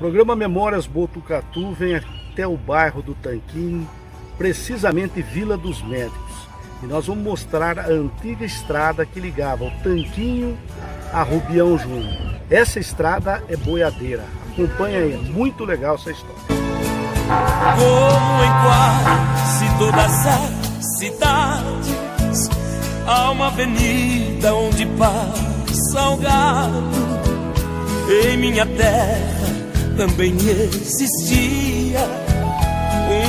programa Memórias Botucatu vem até o bairro do Tanquinho, precisamente Vila dos Médicos. E nós vamos mostrar a antiga estrada que ligava o Tanquinho a Rubião Júnior. Essa estrada é boiadeira. Acompanha aí, é muito legal essa história. Como em quase todas as cidades, há uma avenida onde passa o gado. Em minha terra também existia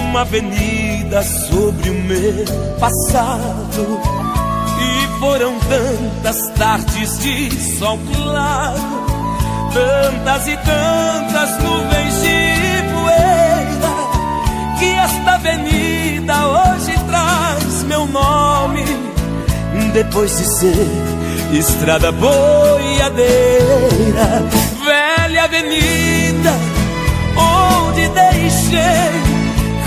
uma avenida sobre o meu passado. E foram tantas tardes de sol claro, tantas e tantas nuvens de poeira, que esta avenida hoje traz meu nome, depois de ser estrada boiadeira. Velha avenida onde deixei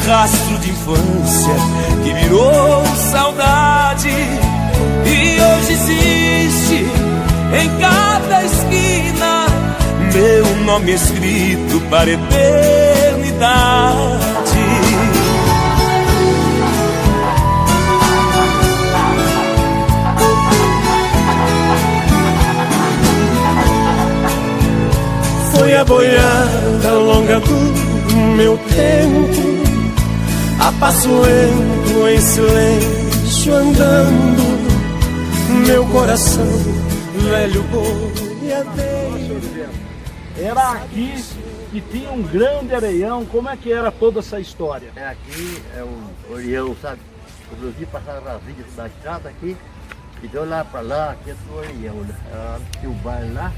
rastro de infância que virou saudade, e hoje existe em cada esquina meu nome escrito para a eternidade. Foi a boiada longa do meu tempo, a passo lento, em silêncio andando, meu coração, velho boiadeiro. Era aqui que tinha um grande areião. Como é que era toda essa história? Aqui é o Orião, sabe? O Brasil passava as vidas da estrada aqui, e deu lá para lá, aqui é do Orião, né? Tinha o bar lá,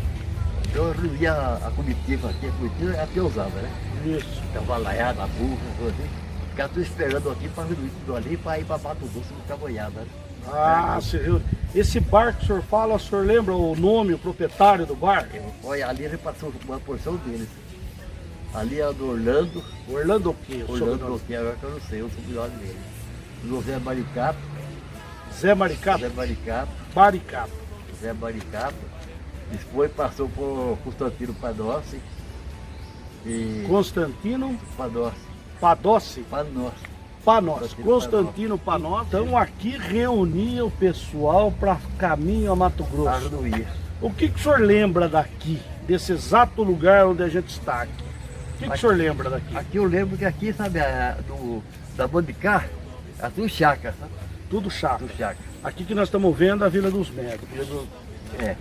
então eu reunia a comitiva aqui, a comitiva até usava, né? Isso. Cavalaiada, a burra, coisa assim. Ficava tudo esperando aqui para reunir tudo ali, para ir para Mato Grosso buscar boiada, né? Ah, senhor. Esse bar que o senhor fala, o senhor lembra o nome, o proprietário do bar? Olha, ali ele passou uma porção deles. Ali é do Orlando. Orlando o quê? Orlando o que agora que eu não sei, eu sou melhor dele. José Maricato. Zé Maricato? Zé Maricato. Maricato. Zé Maricato. Depois passou por Constantino Padossi. E Constantino Padossi. Padossi? Panossi. Panossi. Constantino Panossi. Então aqui reunia o pessoal para caminho a Mato Grosso. Arruía. O que o senhor lembra daqui, desse exato lugar onde a gente está aqui? O que o senhor lembra daqui? Aqui eu lembro que aqui, sabe, da Bandicá, é tudo chácara, sabe? Tudo chácara. Tudo chácara. Aqui que nós estamos vendo a Vila dos Médicos. É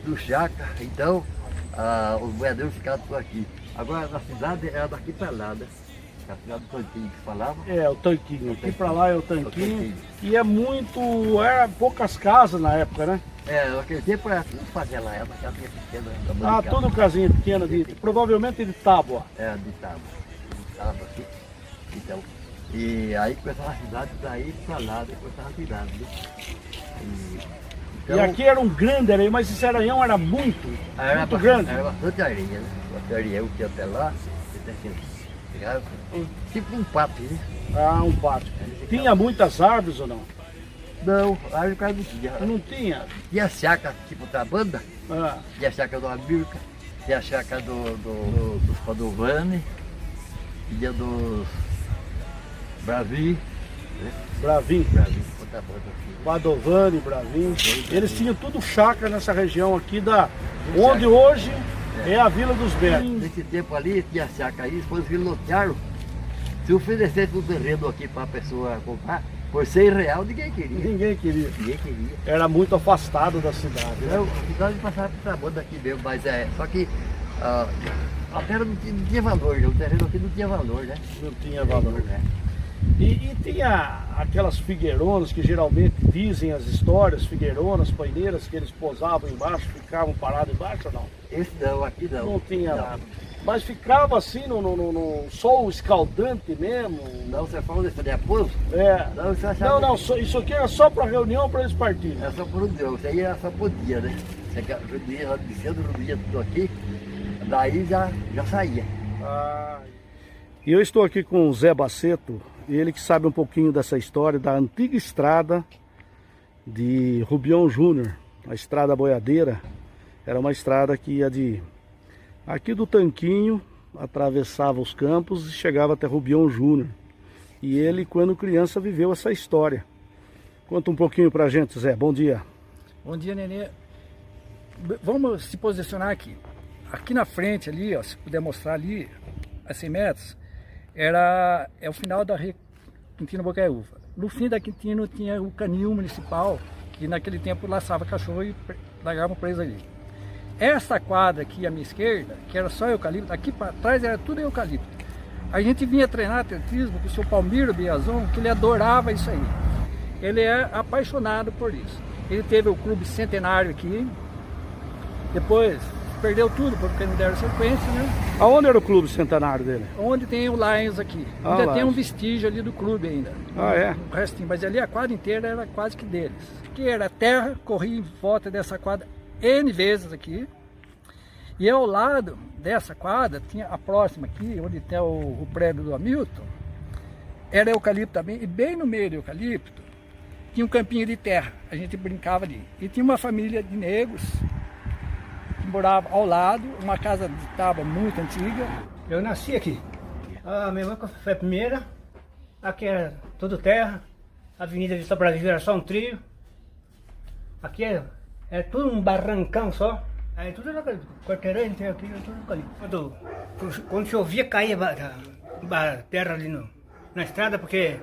tudo chácara, então os boiadeiros ficaram por aqui. Agora na cidade era daqui para lá, né? A cidade do Tanquinho que falava. É, o Tanquinho. Aqui para lá é o Tanquinho. E é muito... Era poucas casas na época, né? Naquele tempo era tudo favela, era uma casinha pequena. Ah, tudo casinha pequena, provavelmente de tábua. É, de tábua. De tábua aqui. Então, e aí começava a cidade, daí para lá, depois estava a cidade, né? E aqui era um grande areião, mas esse areião era muito grande. Era bastante areia, né? Bastante areia que até lá, tipo um pátio, né? Ah, um pátio. Tinha muitas árvores ou não? Não, árvore quase não tinha. Não tinha? Tinha a chácara tipo da banda, tinha a chácara do Amilca, tinha a chácara dos Padovani, tinha dos Bravi, né? Bravinho. Outra banda assim. Padovani, Bravinho. Eles tinham tudo chácara nessa região aqui, onde hoje é a Vila dos Médicos. Nesse tempo ali tinha a chácara aí, depois eles lotearam. Se oferecesse um terreno aqui para a pessoa comprar, por R$100 ninguém queria. Ninguém queria. Ninguém queria. Era muito afastado da cidade. Né? A cidade passava por essa banda aqui mesmo, mas só que a terra não tinha valor, né? O terreno aqui não tinha valor, né? Não tinha valor, né? E tinha aquelas figueironas que geralmente dizem as histórias, figueironas, paineiras, que eles posavam embaixo, ficavam parados embaixo ou não? Esse não, aqui não. Não tinha nada. Mas ficava assim no sol escaldante mesmo? Não, você falou desse de pouso? É. Não, você achava não, isso aqui era só para reunião, para eles partirem. Era só por um dia, isso aí era só por dia, né? Você reunia, reunia tudo aqui, daí já saía. E eu estou aqui com o Zé Baceto, ele que sabe um pouquinho dessa história da antiga estrada de Rubião Júnior, a estrada boiadeira. Era uma estrada que ia aqui do Tanquinho atravessava os campos e chegava até Rubião Júnior. E ele, quando criança, viveu essa história. Conta um pouquinho pra gente, Zé. Bom dia. Bom dia, Nenê. Vamos se posicionar aqui. Aqui na frente ali, ó, se puder mostrar ali, a 100 metros, é o final da Quintino Bocaiúva. No fim da Quintino tinha o canil municipal, que naquele tempo laçava cachorro e largavam preso ali. Essa quadra aqui à minha esquerda, que era só eucalipto, aqui para trás era tudo eucalipto. A gente vinha treinar atletismo com o seu Palmiro Biazon, que ele adorava isso aí. Ele é apaixonado por isso. Ele teve o clube centenário aqui, depois perdeu tudo porque não deram sequência, né? Aonde era o clube centenário dele? Onde tem o Lions aqui. Ainda tem um vestígio ali do clube ainda. Ah, é? O restinho, mas ali a quadra inteira era quase que deles. Aqui era terra, corria em volta dessa quadra N vezes aqui. E ao lado dessa quadra, tinha a próxima aqui, onde tem o prédio do Hamilton, era eucalipto também, e bem no meio do eucalipto, tinha um campinho de terra, a gente brincava ali. E tinha uma família de negros, que morava ao lado, uma casa de tábua muito antiga. Eu nasci aqui. A minha mãe foi a primeira. Aqui era tudo terra. A Avenida de Brasil era só um trio. Aqui é tudo um barrancão só. Aí tudo era quarteirão inteiro aqui, tudo ali. Quando chovia, caía terra ali na estrada, porque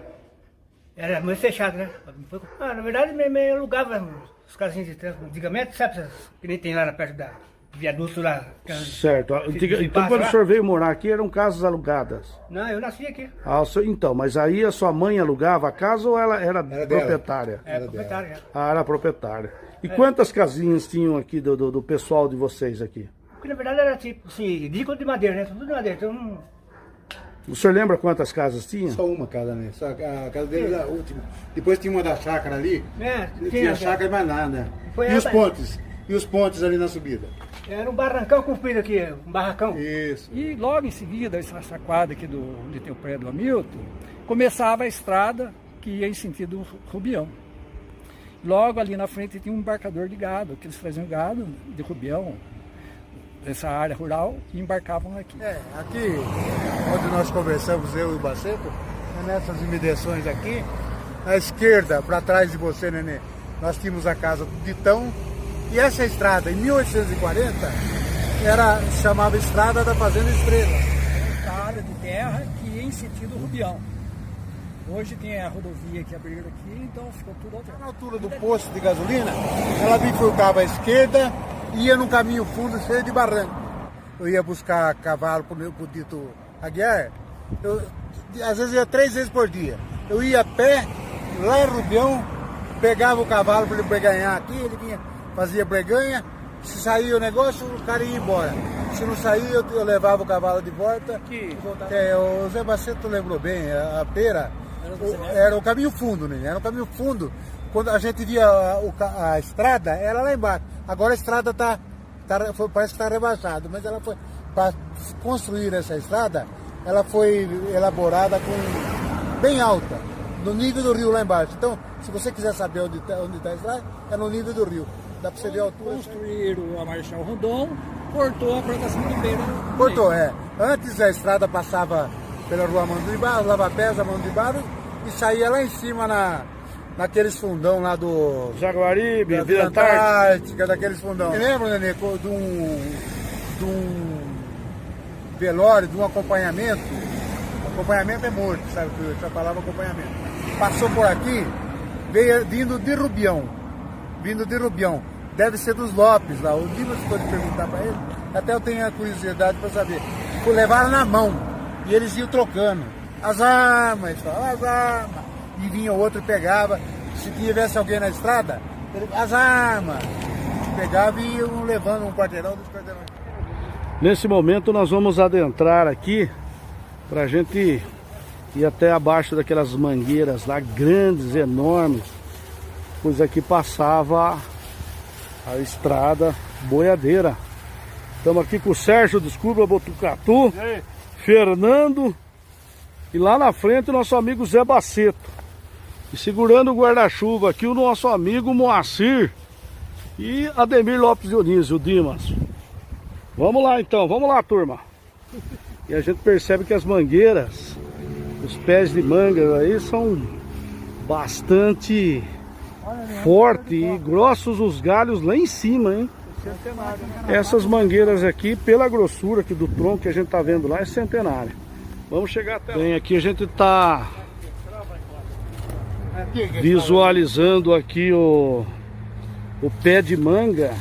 era muito fechado, né? Na verdade, me alugava os casinhos de terra. Antigamente, sabe, que nem tem lá perto da viaduto lá. Certo. Então, quando o senhor veio morar aqui, eram casas alugadas? Não, eu nasci aqui. Então, mas aí a sua mãe alugava a casa ou ela era proprietária? Era proprietária. Ah, era proprietária. E quantas casinhas tinham aqui do pessoal de vocês aqui? Porque na verdade era tipo assim, dico de madeira, né? Tudo de madeira. Então, O senhor lembra quantas casas tinha? Só uma casa, né? Só a casa dele era a última. Depois tinha uma da chácara ali. Tinha chácara e mais nada. E os pontes? E os pontes ali na subida? Era um barrancão comprido aqui, um barracão. Isso. E logo em seguida, essa quadra aqui onde tem o prédio do Hamilton, começava a estrada que ia em sentido Rubião. Logo ali na frente tinha um embarcador de gado, que eles faziam gado de Rubião, dessa área rural, e embarcavam aqui. Aqui, onde nós conversamos, eu e o Baceto, nessas imediações aqui, à esquerda, para trás de você, Nenê, nós tínhamos a casa do Ditão, e essa estrada, em 1840, chamava Estrada da Fazenda Estrela. Estrada de terra que ia em sentido Rubião. Hoje tem a rodovia que abriram aqui, então ficou tudo alterado. Na altura do posto de gasolina, ela bifurcava à esquerda e ia num caminho fundo cheio de barranco. Eu ia buscar cavalo pro Dito Aguiar, às vezes ia 3 vezes por dia. Eu ia a pé, lá em Rubião, pegava o cavalo para ele breganhar aqui, ele vinha, fazia breganha, se saía o negócio, o cara ia embora. Se não saía, eu levava o cavalo de volta. O Zé Baceto lembrou bem, a pera era o caminho fundo, né? Era o caminho fundo. Quando a gente via a estrada, era lá embaixo. Agora a estrada parece que está rebaixada, mas ela foi, para construir essa estrada, ela foi elaborada bem alta, no nível do rio lá embaixo. Então, se você quiser saber onde está a estrada, é no nível do rio. Dá para você ver a altura. Construíram a Marechal Rondon, cortou a plantação de beira. Cortou, Antes a estrada passava pela rua Mano de Barro, Lava-Pés, Mano de Barro, e saía lá em cima naqueles fundão lá do Jaguaribe, Vila Antártica, daqueles fundão. Você lembra, Nenê, de um velório, de um acompanhamento? Acompanhamento é morto, sabe? Essa palavra acompanhamento. Passou por aqui, vindo de Rubião. Deve ser dos Lopes lá. O Dimas ficou de perguntar para ele, até eu tenho a curiosidade para saber. Levaram na mão e eles iam trocando as armas, e vinha o outro e pegava. Se tivesse alguém na estrada, as armas, pegava e iam levando um quarteirão dos quarteirões. Nesse momento nós vamos adentrar aqui para a gente ir até abaixo daquelas mangueiras lá, grandes, enormes, pois aqui passava a estrada boiadeira. Estamos aqui com o Sérgio dos Curva Botucatu, Fernando, e lá na frente o nosso amigo Zé Baceto. E segurando o guarda-chuva aqui o nosso amigo Moacir e Ademir Lopes Dionísio, o Dimas. Vamos lá então, vamos lá, turma. E a gente percebe que as mangueiras, os pés de manga aí são bastante fortes e grossos os galhos lá em cima, hein? Essas mangueiras aqui, pela grossura aqui do tronco que a gente tá vendo lá, é centenária. Vamos chegar até lá. Bem, aqui a gente tá visualizando aqui o pé de manga.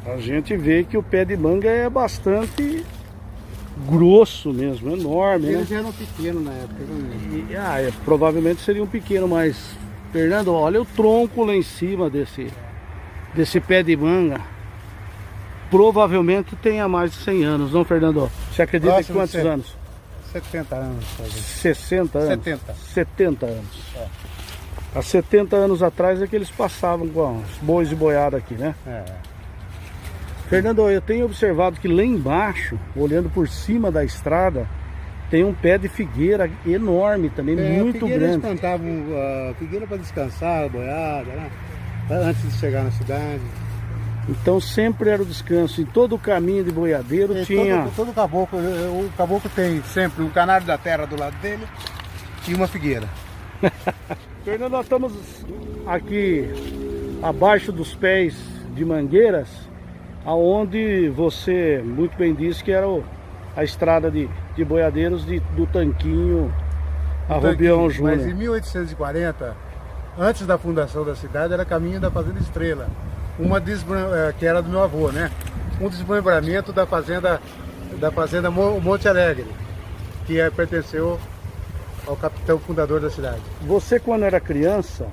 A gente vê que o pé de manga é bastante grosso mesmo, enorme, né? Eles eram pequenos na época. Provavelmente seria um pequeno, mas Fernando, olha o tronco lá em cima desse pé de manga. Provavelmente tenha mais de 100 anos, não, Fernando? Você acredita em quantos anos? 70 anos. 60 anos? 70. 70 anos. Há 70 anos atrás é que eles passavam com os bois de boiada aqui, né? Fernando, eu tenho observado que lá embaixo, olhando por cima da estrada, tem um pé de figueira enorme também, muito grande. Eles plantavam figueira para descansar, boiada, né? Antes de chegar na cidade. Então sempre era o descanso. Em todo o caminho de boiadeiro tinha... Todo caboclo, o caboclo tem sempre um canário da terra do lado dele e uma figueira. Fernando, nós estamos aqui abaixo dos pés de mangueiras, aonde você muito bem disse que era a estrada de boiadeiros do Tanquinho a Rubião Júnior. Mas em 1840, antes da fundação da cidade, era caminho da Fazenda Estrela, que era do meu avô, né? Um desmembramento da fazenda Monte Alegre, que pertenceu ao capitão fundador da cidade. Você, quando era criança,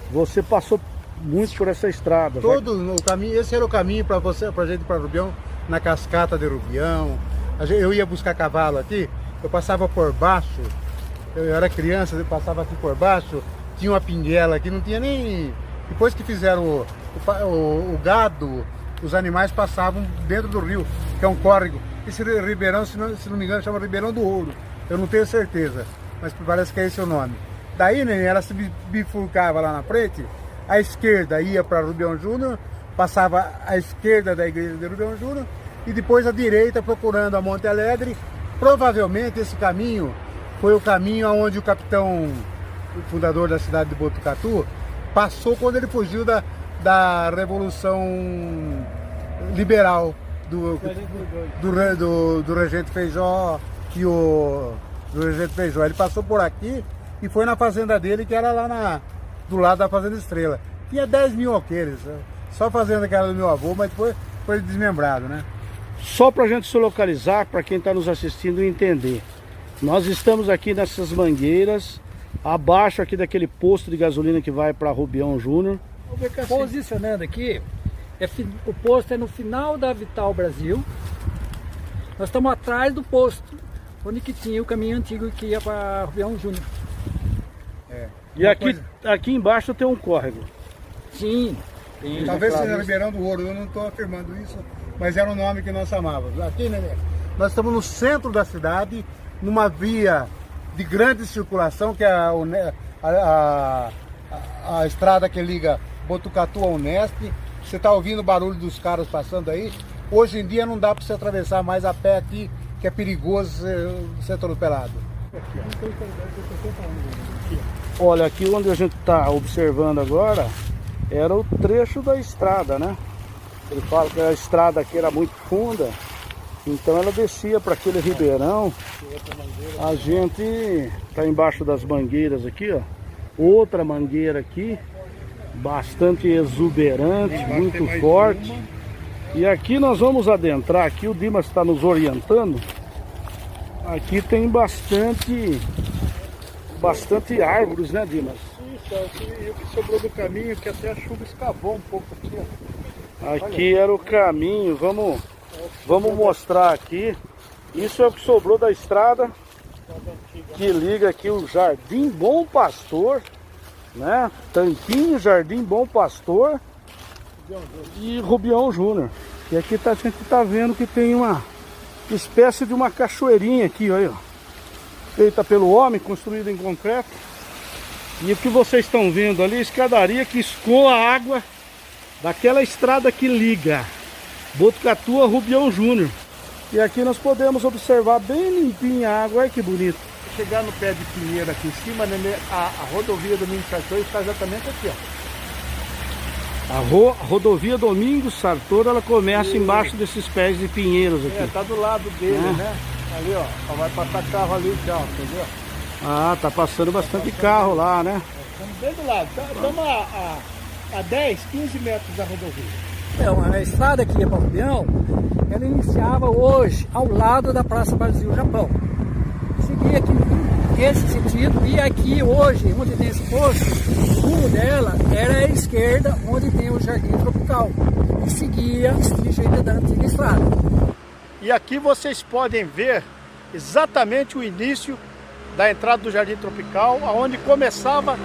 você passou muito por essa estrada. Todo o caminho, esse era o caminho para a gente ir para Rubião, na cascata de Rubião. Eu ia buscar cavalo aqui, eu passava por baixo, eu era criança, eu passava aqui por baixo, tinha uma pinguela aqui, não tinha nem... Depois que fizeram o gado, os animais passavam dentro do rio, que é um córrego. Esse ribeirão, se não me engano, chama Ribeirão do Ouro. Eu não tenho certeza, mas parece que é esse o nome. Daí, né, ela se bifurcava lá na frente, a esquerda ia para Rubião Júnior, passava à esquerda da igreja de Rubião Júnior, e depois à direita procurando a Monte Alegre. Provavelmente esse caminho foi o caminho onde o capitão, o fundador da cidade de Botucatu, passou quando ele fugiu da Revolução Liberal do Regente Feijó e do Regente Feijó. Ele passou por aqui e foi na fazenda dele, que era lá do lado da Fazenda Estrela. Tinha 10 mil alqueires, só a fazenda que era do meu avô, mas foi desmembrado, né? Só para a gente se localizar, para quem está nos assistindo entender. Nós estamos aqui nessas mangueiras, abaixo aqui daquele posto de gasolina que vai para Rubião Júnior. Posicionando aqui, o posto é no final da Vital Brasil. Nós estamos atrás do posto, onde que tinha o caminho antigo que ia para Rubião Júnior. E aqui embaixo tem um córrego. Sim. Talvez seja Ribeirão do Ouro, eu não estou afirmando isso, mas era o nome que nós chamávamos. Aqui, né, nós estamos no centro da cidade, numa via de grande circulação, que é a estrada que liga Botucatu a Unesp. Você está ouvindo o barulho dos carros passando aí. Hoje em dia não dá para você atravessar mais a pé aqui, que é perigoso ser atropelado. Olha, aqui onde a gente está observando agora, era o trecho da estrada, né? Ele fala que a estrada aqui era muito funda, então ela descia para aquele ribeirão. A gente está embaixo das mangueiras aqui, ó. Outra mangueira aqui, bastante exuberante, muito forte. E aqui nós vamos adentrar, aqui o Dimas está nos orientando. Aqui tem bastante árvores, né, Dimas? Isso, e o que sobrou do caminho, que até a chuva escavou um pouco aqui, ó. Aqui era o caminho, vamos mostrar aqui. Isso é o que sobrou da estrada que liga aqui o Jardim Bom Pastor, né? Tanquinho, Jardim Bom Pastor e Rubião Júnior. E aqui a gente tá vendo que tem uma espécie de uma cachoeirinha aqui, olha, feita pelo homem, construída em concreto. E o que vocês estão vendo ali, a escadaria que escoa a água daquela estrada que liga Botucatu a Rubião Júnior. E aqui nós podemos observar bem limpinha a água, olha que bonito. Chegar no pé de pinheiro aqui em cima, a rodovia Domingos Sartori está exatamente aqui, ó. A rodovia Domingos Sartori, ela começa embaixo desses pés de pinheiros aqui. Tá do lado dele, né? Ali, ó, só vai passar carro ali já, entendeu? Ah, tá passando bastante carro lá, né? Estamos bem do lado, estamos a 10, 15 metros da rodovia. Então, a estrada que ia para Rubião, ela iniciava hoje ao lado da Praça Brasil Japão. Seguia aqui nesse sentido, e aqui hoje, onde tem esse posto, o rumo dela era à esquerda, onde tem o Jardim Tropical. E seguia estrictamente da antiga estrada. E aqui vocês podem ver exatamente o início da entrada do Jardim Tropical, onde começava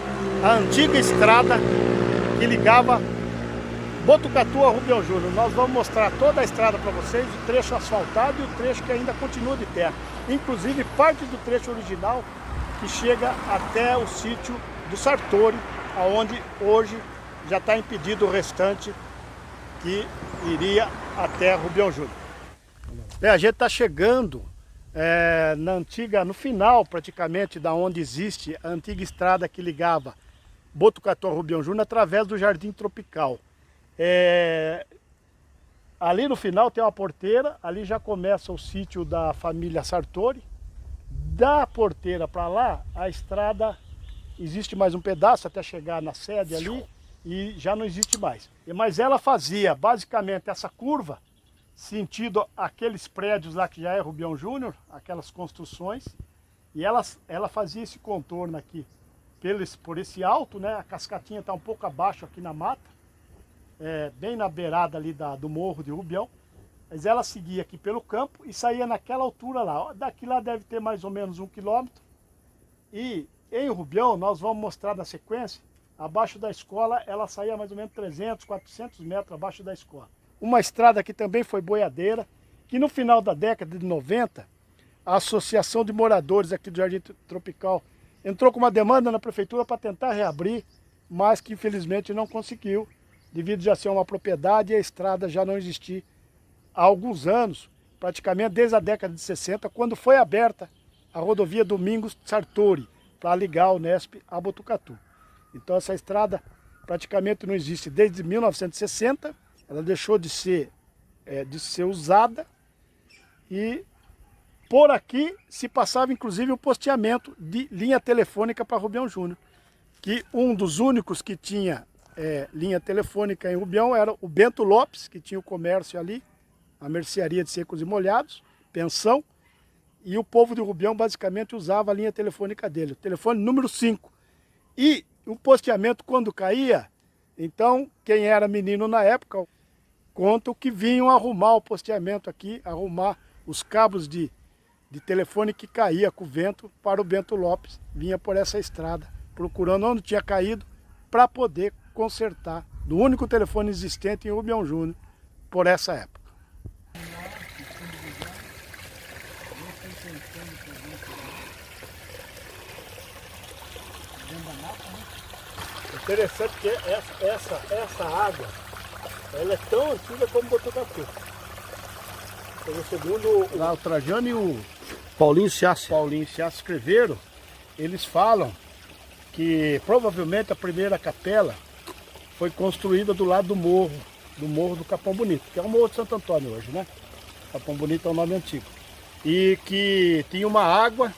a antiga estrada que ligava Botucatu a Rubião Júnior. Nós vamos mostrar toda a estrada para vocês, o trecho asfaltado e o trecho que ainda continua de terra. Inclusive parte do trecho original que chega até o sítio do Sartori, onde hoje já está impedido o restante que iria até Rubião Júnior. A gente está chegando no final praticamente da onde existe a antiga estrada que ligava Botucatu a Rubião Júnior através do Jardim Tropical. Ali no final tem uma porteira, ali já começa o sítio da família Sartori. Da porteira para lá, a estrada existe mais um pedaço até chegar na sede ali e já não existe mais. Mas ela fazia basicamente essa curva sentido aqueles prédios lá que já é Rubião Júnior, aquelas construções, e ela fazia esse contorno aqui por esse alto, né? A cascatinha está um pouco abaixo aqui na mata, bem na beirada ali do morro de Rubião, mas ela seguia aqui pelo campo e saía naquela altura lá. Daqui lá deve ter mais ou menos 1 quilômetro, e em Rubião nós vamos mostrar na sequência, abaixo da escola ela saía mais ou menos 300, 400 metros abaixo da escola. Uma estrada que também foi boiadeira, que no final da década de 90, a Associação de Moradores aqui do Jardim Tropical entrou com uma demanda na prefeitura para tentar reabrir, mas que infelizmente não conseguiu, devido já ser uma propriedade e a estrada já não existir há alguns anos, praticamente desde a década de 60, quando foi aberta a rodovia Domingos Sartori, para ligar o Unesp a Botucatu. Então essa estrada praticamente não existe desde 1960, ela deixou de ser usada, e por aqui se passava inclusive um posteamento de linha telefônica para Rubião Júnior, que um dos únicos que tinha linha telefônica em Rubião era o Bento Lopes, que tinha o comércio ali, a mercearia de secos e molhados, pensão, e o povo de Rubião basicamente usava a linha telefônica dele, o telefone número 5. E o posteamento quando caía, então quem era menino na época contam que vinham arrumar o posteamento aqui, arrumar os cabos de telefone que caía com o vento para o Bento Lopes, vinha por essa estrada, procurando onde tinha caído para poder consertar do único telefone existente em Rubião Júnior por essa época. Interessante que essa água, ela é tão antiga como Botucatu. Segundo lá o Trajano e o Paulinho Ciassi escreveram, eles falam que provavelmente a primeira capela foi construída do lado do morro do Capão Bonito, que é o Morro de Santo Antônio hoje, né? Capão Bonito é o nome antigo. E que tinha uma água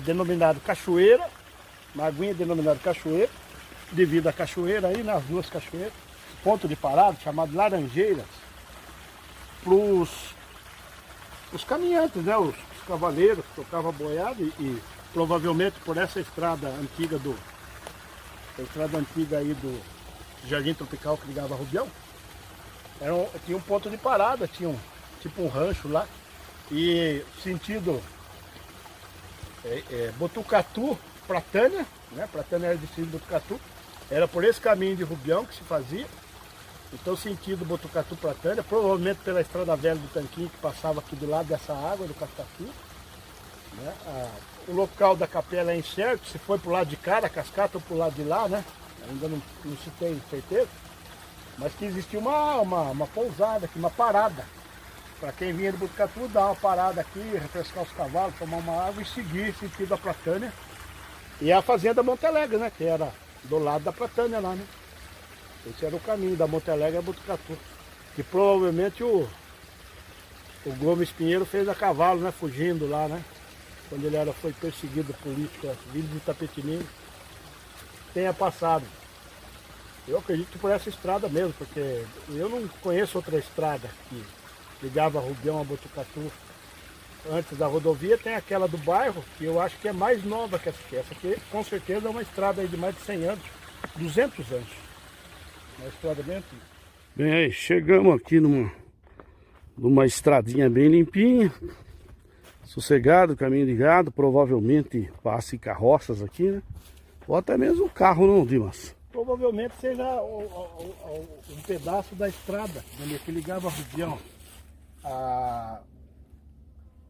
denominada cachoeira, uma aguinha denominada cachoeira, devido à cachoeira aí, nas duas cachoeiras, ponto de parada chamado Laranjeiras, para os caminhantes, né? Os cavaleiros que tocavam boiada e provavelmente por essa estrada antiga aí do Jardim Tropical que ligava a Rubião, tinha um ponto de parada, tinha tipo um rancho lá, e sentido Botucatu, Pratânia, né? Pratânia era distrito de Botucatu, era por esse caminho de Rubião que se fazia. Então sentido Botucatu, Pratânia, provavelmente pela estrada velha do Tanquinho que passava aqui do lado dessa água do Cascatu, né? O local da capela é incerto, se foi para o lado de cá da cascata ou para o lado de lá, né? Ainda não se tem certeza, mas que existia uma pousada aqui, uma parada para quem vinha de Botucatu, dar uma parada aqui, refrescar os cavalos, tomar uma água e seguir sentido a Pratânia. E a fazenda Monte Alegre, né? Que era do lado da Pratânia lá, né? Esse era o caminho da Monte Alegre a Botucatu. Que provavelmente o Gomes Pinheiro fez a cavalo, né? Fugindo lá, né? Quando ele foi perseguido político, vindo de Itapetininga, tenha passado. Eu acredito que por essa estrada mesmo, porque eu não conheço outra estrada que ligava Rubião a Botucatu. Antes da rodovia tem aquela do bairro, que eu acho que é mais nova que essa aqui. Essa aqui com certeza é uma estrada aí de mais de 100 anos, 200 anos. Uma estrada bem antiga. Bem aí, chegamos aqui numa estradinha bem limpinha, sossegado, caminho de gado, provavelmente passe carroças aqui, né? Ou até mesmo carro, não, Dimas? Provavelmente seja um pedaço da estrada, que ligava Rubião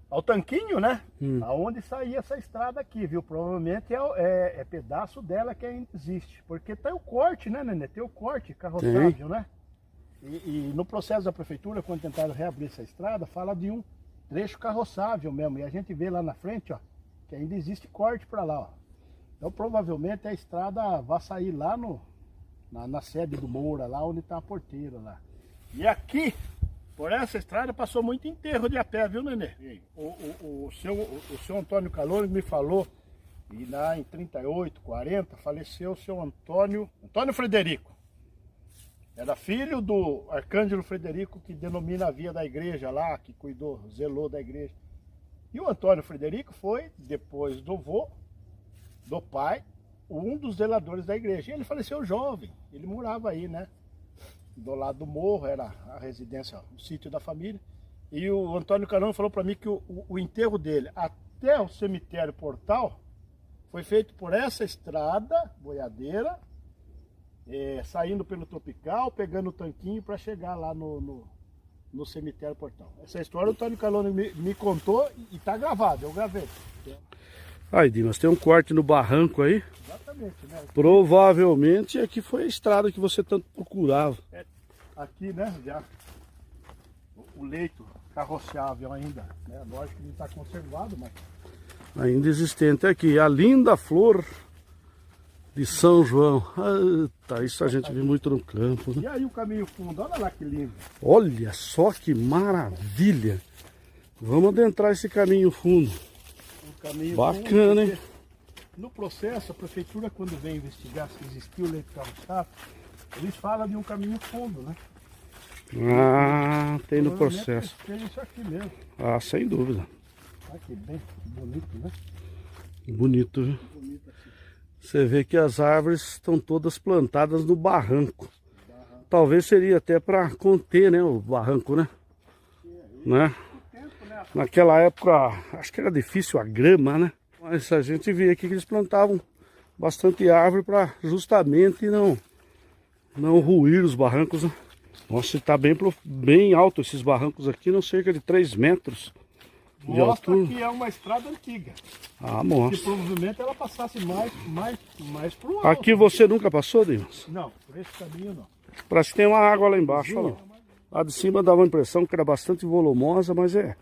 ao tanquinho, né? Aonde saía essa estrada aqui, viu? Provavelmente é pedaço dela que ainda existe. Porque tem o corte, né, Nenê? Tem o corte carroçável, né? E no processo da prefeitura, quando tentaram reabrir essa estrada, fala de um trecho carroçável mesmo. E a gente vê lá na frente, ó, que ainda existe corte para lá, ó. Então provavelmente a estrada vai sair lá na sede do Moura, lá onde está a porteira lá. E aqui, por essa estrada, passou muito enterro de a pé, viu, Nenê? O seu Antônio Calori me falou, e lá em 38, 40, faleceu o seu Antônio Frederico. Era filho do Arcângelo Frederico, que denomina a via da igreja lá, que cuidou, zelou da igreja. E o Antônio Frederico foi, depois do vô, do pai, um dos zeladores da igreja. E ele faleceu jovem, ele morava aí, né? Do lado do morro, era a residência, o sítio da família. E o Antônio Carão falou para mim que o enterro dele até o cemitério Portal foi feito por essa estrada boiadeira, saindo pelo Tropical, pegando o tanquinho para chegar lá no cemitério Portal. Essa história o Antônio Carão me contou e está gravado, eu gravei. Aí, Dimas, tem um corte no barranco aí. Exatamente, né? Provavelmente aqui foi a estrada que você tanto procurava. Aqui, né, já o leito carroçável ainda, né? Lógico que não está conservado, mas ainda existente aqui. A linda flor de São João. Eita, isso a gente vê muito no campo, né? E aí o caminho fundo, olha lá que lindo. Olha só que maravilha. Vamos adentrar esse caminho fundo. Bacana, hein? No processo, a prefeitura, quando vem investigar se existiu leito carroçável, eles falam de um caminho fundo, né? Ah, tem no processo. Tem isso aqui mesmo. Ah, sem dúvida. Aqui, bem bonito, né? Bonito, viu? Bonito aqui. Você vê que as árvores estão todas plantadas no barranco. Talvez seria até para conter, né, o barranco, né? Né? Naquela época, acho que era difícil a grama, né? Mas a gente via aqui que eles plantavam bastante árvore para justamente não ruir os barrancos, né? Nossa, está bem alto esses barrancos aqui, não cerca de 3 metros de altura. Que é uma estrada antiga. Ah, mostra. Que provavelmente ela passasse mais pro alto. Aqui você nunca passou, Dimas? Não, por esse caminho não. Parece que tem uma água lá embaixo, olha lá. Lá de cima dava a impressão que era bastante volumosa, mas é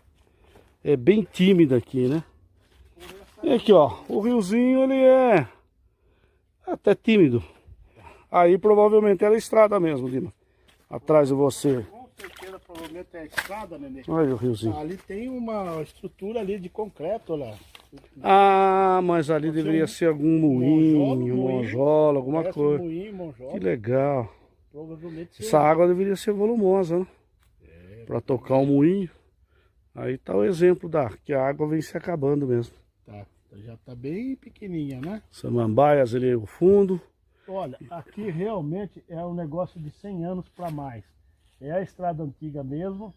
bem tímida aqui, né? E aqui, ó, o riozinho, ele é até tímido. Aí provavelmente era a estrada mesmo, Dimas. Atrás de você. Com certeza, provavelmente é a estrada, Nenê. Olha o riozinho. Ali tem uma estrutura ali de concreto, olha. Ah, mas ali deveria ser algum moinho, monjola, alguma coisa. Que legal. Provavelmente essa água deveria ser volumosa, né? Para tocar o moinho. Aí tá o exemplo que a água vem se acabando mesmo. Tá, já tá bem pequenininha, né? Samambaia, Azelheiro Fundo. Olha, aqui realmente é um negócio de 100 anos para mais. É a estrada antiga mesmo,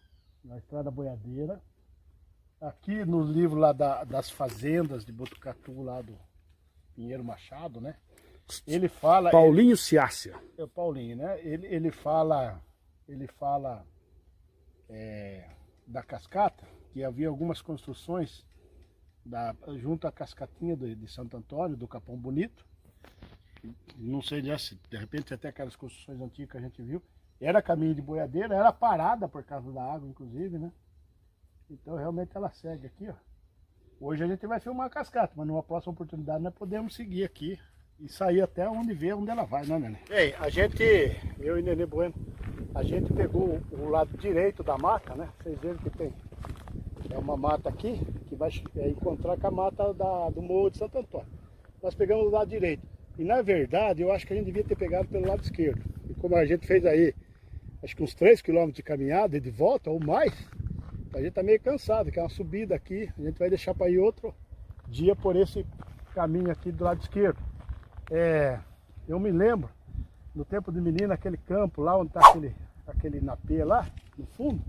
a estrada boiadeira. Aqui no livro lá das fazendas de Botucatu, lá do Pinheiro Machado, né? Ele fala... Paulinho Ciácia. É o Paulinho, né? Ele fala da cascata, que havia algumas construções junto à cascatinha de Santo Antônio, do Capão Bonito. Não sei se de repente até aquelas construções antigas que a gente viu. Era caminho de boiadeira, era parada por causa da água, inclusive, né? Então realmente ela segue aqui, ó. Hoje a gente vai filmar a cascata, mas numa próxima oportunidade nós podemos seguir aqui e sair até onde vê onde ela vai, né, Nenê? Bem, eu e Nenê Bueno, a gente pegou o lado direito da mata, né? Vocês viram que tem uma mata aqui que vai encontrar com a mata do Morro de Santo Antônio. Nós pegamos o lado direito. E na verdade eu acho que a gente devia ter pegado pelo lado esquerdo. E como a gente fez aí, acho que uns 3 km de caminhada e de volta ou mais, a gente tá meio cansado, que é uma subida aqui. A gente vai deixar para ir outro dia por esse caminho aqui do lado esquerdo. Eu me lembro, no tempo de menino, aquele campo lá onde está aquele napê lá, no fundo,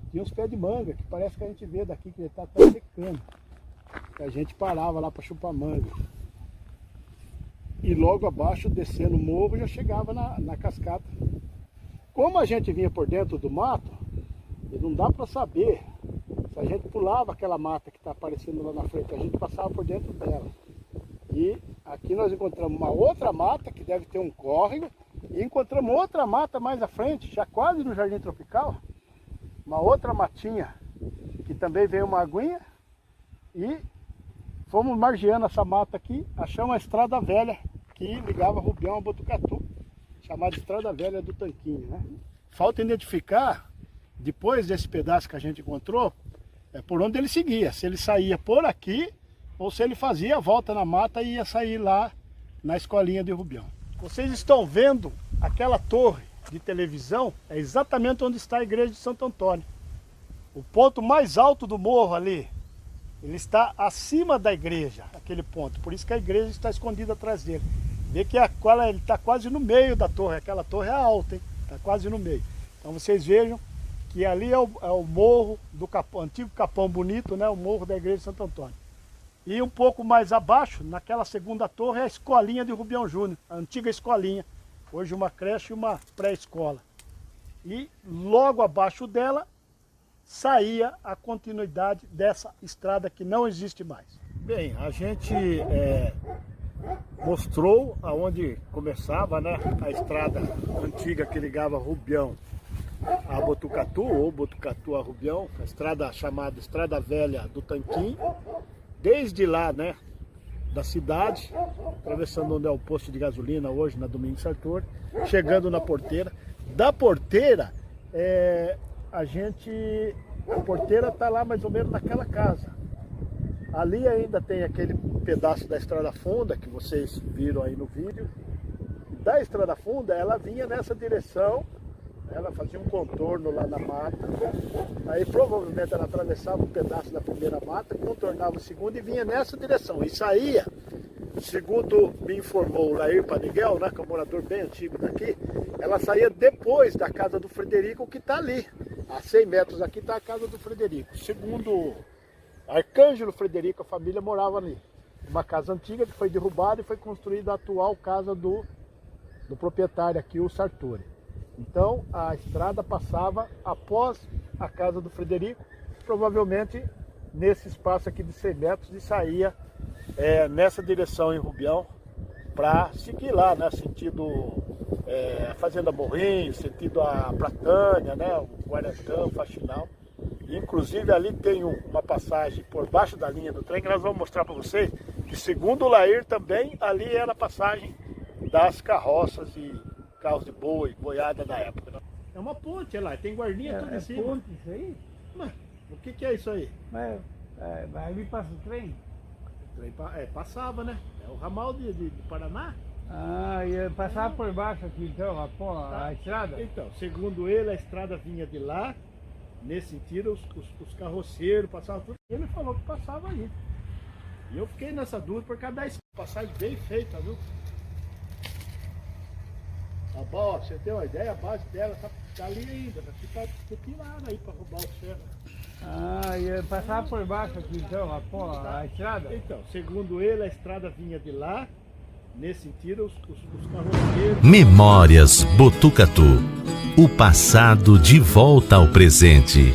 tinha uns pés de manga, que parece que a gente vê daqui que ele está até secando. A gente parava lá para chupar manga. E logo abaixo, descendo o morro, já chegava na cascata. Como a gente vinha por dentro do mato, e não dá para saber se a gente pulava aquela mata que está aparecendo lá na frente, a gente passava por dentro dela. E aqui nós encontramos uma outra mata que deve ter um córrego, e encontramos outra mata mais à frente, já quase no Jardim Tropical, uma outra matinha que também veio uma aguinha, e fomos margeando essa mata aqui, achamos a estrada velha que ligava Rubião a Botucatu, chamada Estrada Velha do Tanquinho, né? Falta identificar, depois desse pedaço que a gente encontrou, por onde ele seguia, se ele saía por aqui ou se ele fazia a volta na mata e ia sair lá na escolinha de Rubião. Vocês estão vendo aquela torre de televisão, é exatamente onde está a igreja de Santo Antônio. O ponto mais alto do morro ali, ele está acima da igreja, aquele ponto, por isso que a igreja está escondida atrás dele. Vê que ele está quase no meio da torre, aquela torre é alta, hein? Está quase no meio. Então vocês vejam que ali é o morro do antigo Capão Bonito, né? O morro da igreja de Santo Antônio. E um pouco mais abaixo, naquela segunda torre, é a escolinha de Rubião Júnior, a antiga escolinha. Hoje uma creche e uma pré-escola. E logo abaixo dela saía a continuidade dessa estrada que não existe mais. Bem, a gente mostrou aonde começava, né, a estrada antiga que ligava Rubião a Botucatu, ou Botucatu a Rubião, a estrada chamada Estrada Velha do Tanquinho. Desde lá, né, da cidade, atravessando onde é o posto de gasolina hoje, na Domingos Sartori, chegando na porteira. Da porteira, a porteira está lá mais ou menos naquela casa. Ali ainda tem aquele pedaço da estrada funda que vocês viram aí no vídeo. Da estrada funda, ela vinha nessa direção, ela fazia um contorno lá na mata. Aí provavelmente ela atravessava um pedaço da primeira mata, contornava o segundo e vinha nessa direção. E saía, segundo me informou o Lair Paniguel, né, que é um morador bem antigo daqui, ela saía depois da casa do Frederico, que está ali. A 100 metros aqui está a casa do Frederico. Segundo Arcângelo Frederico, a família morava ali. Uma casa antiga que foi derrubada e foi construída a atual casa do proprietário aqui, o Sartori. Então a estrada passava após a casa do Frederico, provavelmente nesse espaço aqui de 100 metros, e saía nessa direção em Rubião para seguir lá, né, sentido Fazenda Morrinho, sentido a Pratânia, né, o Guarantã, o Faxinal. Inclusive ali tem uma passagem por baixo da linha do trem que nós vamos mostrar para vocês, que segundo o Lair também ali era a passagem das carroças e carros de boi, boiada da época. Né? É uma ponte, lá, tem guardinha tudo em cima. É ponte isso aí? Mas, o que é isso aí? Mas ali passa o trem? O trem passava, né? É o ramal de Paraná. Ah, e passava por baixo aqui então, a estrada? Então, segundo ele, a estrada vinha de lá, nesse sentido, os carroceiros passavam tudo. Ele falou que passava aí. E eu fiquei nessa dúvida por causa da passagem bem feita, viu? Tá bom, você tem uma ideia, a base dela tá ali ainda, vai ficar tirada aí para roubar o ferro. Ah, e passava por baixo aqui então, a estrada? Então, segundo ele, a estrada vinha de lá, nesse sentido, os carroceiros... Memórias Botucatu. O passado de volta ao presente.